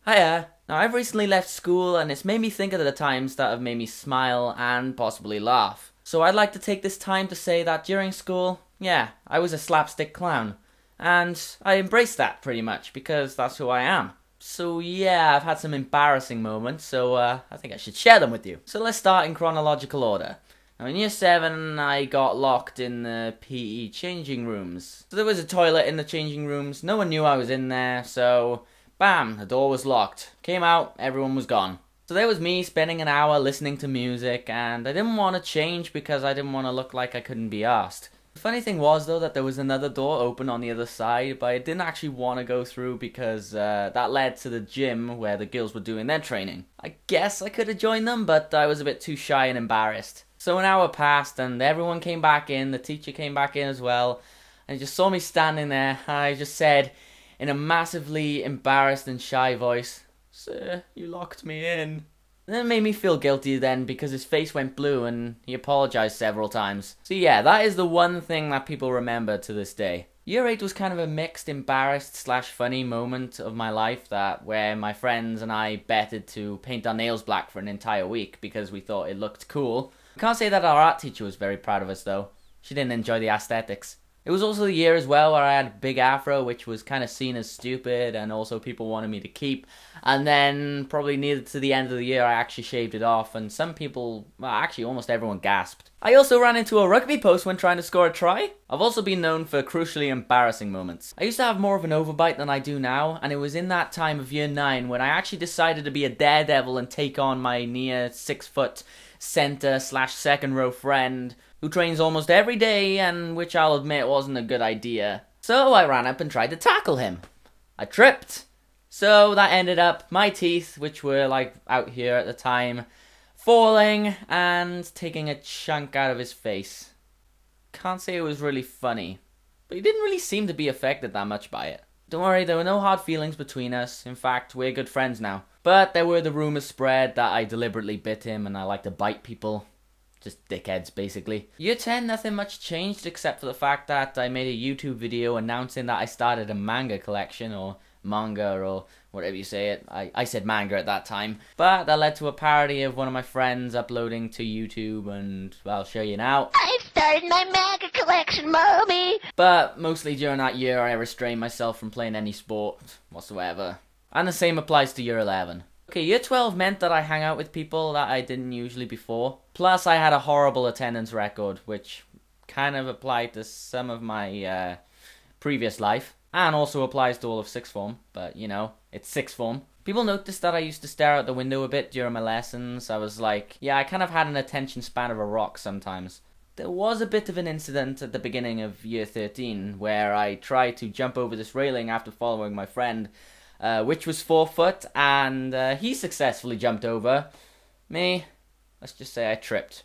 Hiya. Now, I've recently left school and it's made me think of the times that have made me smile and possibly laugh. So I'd like to take this time to say that during school, yeah, I was a slapstick clown. And I embraced that pretty much because that's who I am. So yeah, I've had some embarrassing moments, so I think I should share them with you. So let's start in chronological order. Now in year 7, I got locked in the PE changing rooms. So there was a toilet in the changing rooms, no one knew I was in there, so bam, the door was locked. Came out, everyone was gone. So there was me spending an hour listening to music, and I didn't want to change because I didn't want to look like I couldn't be asked. The funny thing was though that there was another door open on the other side, but I didn't actually want to go through because that led to the gym where the girls were doing their training. I guess I could have joined them, but I was a bit too shy and embarrassed. So an hour passed and everyone came back in, the teacher came back in as well, and he just saw me standing there, and I just said, in a massively embarrassed and shy voice, "Sir, you locked me in." And it made me feel guilty then because his face went blue and he apologized several times. So yeah, that is the one thing that people remember to this day. Year 8 was kind of a mixed embarrassed slash funny moment of my life where my friends and I betted to paint our nails black for an entire week because we thought it looked cool. I can't say that our art teacher was very proud of us though. She didn't enjoy the aesthetics. It was also the year as well where I had a big afro, which was kind of seen as stupid, and also people wanted me to keep. And then, probably near to the end of the year, I actually shaved it off, and some people, well, actually almost everyone gasped. I also ran into a rugby post when trying to score a try. I've also been known for crucially embarrassing moments. I used to have more of an overbite than I do now, and it was in that time of year 9 when I actually decided to be a daredevil and take on my near 6-foot centre slash second row friend who trains almost every day and which I'll admit wasn't a good idea. So I ran up and tried to tackle him. I tripped. So that ended up my teeth, which were like out here at the time, falling and taking a chunk out of his face. Can't say it was really funny, but he didn't really seem to be affected that much by it. Don't worry, there were no hard feelings between us. In fact, we're good friends now. But there were the rumours spread that I deliberately bit him and I like to bite people. Just dickheads, basically. Year 10, nothing much changed except for the fact that I made a YouTube video announcing that I started a manga collection, or manga, or whatever you say it. I said manga at that time. But that led to a parody of one of my friends uploading to YouTube, and I'll show you now. I've started my manga collection, mommy! But mostly during that year, I restrained myself from playing any sport whatsoever. And the same applies to year 11. Okay, year 12 meant that I hang out with people that I didn't usually before. Plus, I had a horrible attendance record, which kind of applied to some of my previous life. And also applies to all of 6th form, but you know, it's 6th form. People noticed that I used to stare out the window a bit during my lessons. I was like, yeah, I kind of had an attention span of a rock sometimes. There was a bit of an incident at the beginning of year 13, where I tried to jump over this railing after following my friend, which was 4 foot, and he successfully jumped over. Me, let's just say I tripped.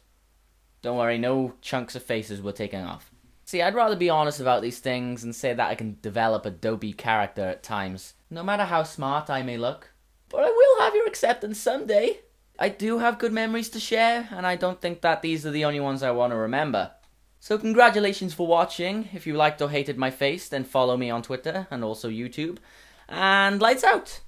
Don't worry, no chunks of faces were taken off. See, I'd rather be honest about these things and say that I can develop a dopey character at times, no matter how smart I may look. But I will have your acceptance someday. I do have good memories to share, and I don't think that these are the only ones I want to remember. So congratulations for watching. If you liked or hated my face, then follow me on Twitter and also YouTube. And lights out!